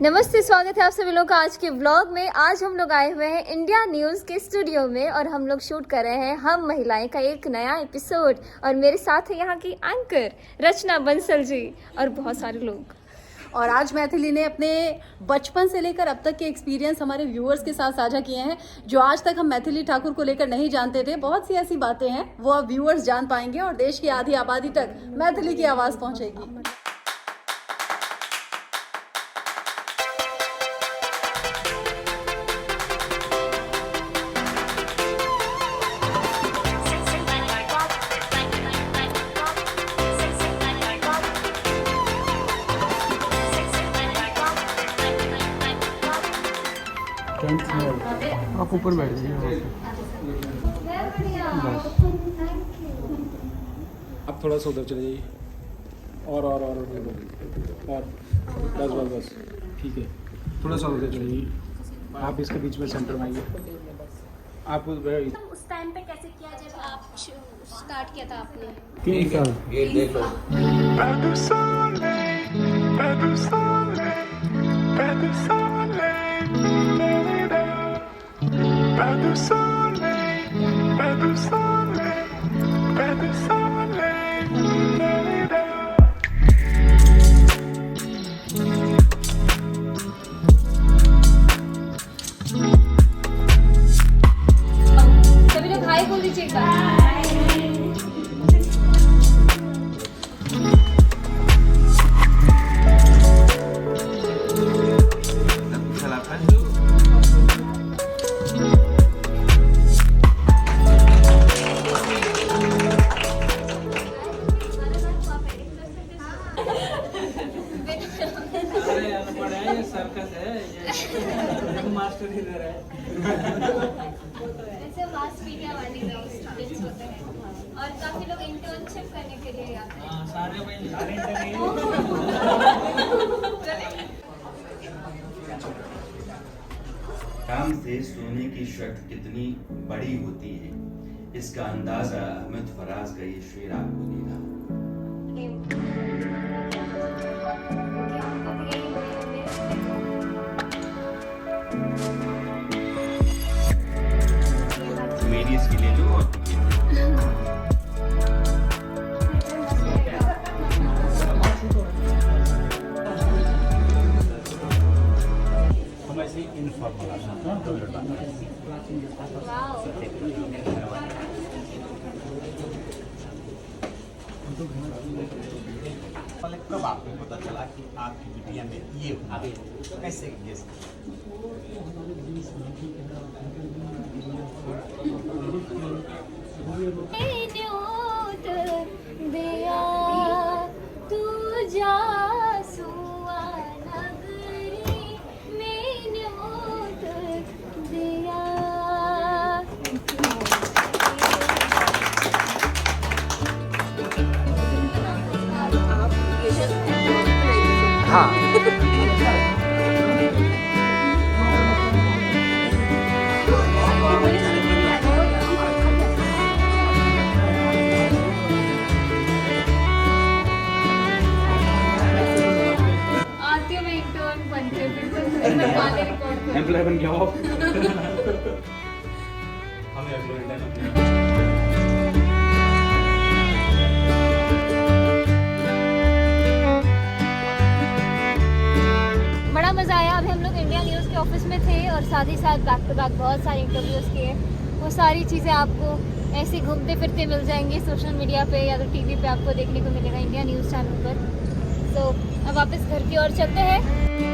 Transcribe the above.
नमस्ते, स्वागत है आप सभी लोग का आज के व्लॉग में। आज हम लोग आए हुए हैं इंडिया न्यूज़ के स्टूडियो में और हम लोग शूट कर रहे हैं हम महिलाएं का एक नया एपिसोड। और मेरे साथ है यहाँ की एंकर रचना बंसल जी और बहुत सारे लोग। और आज मैथिली ने अपने बचपन से लेकर अब तक के एक्सपीरियंस हमारे व्यूअर्स के साथ साझा किए हैं, जो आज तक हम मैथिली ठाकुर को लेकर नहीं जानते थे। बहुत सी ऐसी बातें हैं वो अब व्यूअर्स जान पाएंगे और देश की आधी आबादी तक मैथिली की आवाज़ पहुंचेगी। आप ऊपर बैठ जाइए। आप थोड़ा सा उधर चले जाइए और बस बस बस ठीक है। थोड़ा सा उधर चले जाइए। आप इसके बीच में सेंटर में आइए। आप उस टाइम पे कैसे किया जब आप स्टार्ट किया था आपने? ठीक है, ये देख लो। सभी लोग हाय बोल दीजिए एक बार। मास्टर इधर है। ऐसे मास मीडिया वाले स्टूडेंट्स होते हैं और काफी लोग इंटर्नशिप करने के लिए आते हैं। काम से सोने की शर्त कितनी बड़ी होती है, इसका अंदाजा अहमद फराज का ये शेर आपको देगा। मेरी इसके ले लो और हम ऐसे इनफॉर्मल कब आपको पता चला कि आपकी बिटिया में ये हुआ? कैसे गेस एम्प्लॉय बन गया हो। बड़ा मज़ा आया। अभी हम लोग इंडिया न्यूज़ के ऑफिस में थे और साथ ही साथ बैक टू बैक बहुत सारे इंटरव्यूज़ किए। वो सारी चीज़ें आपको ऐसे घूमते फिरते मिल जाएंगी सोशल मीडिया पे या तो टीवी पे आपको देखने को मिलेगा इंडिया न्यूज़ चैनल पर। तो अब वापस घर की ओर चलते हैं।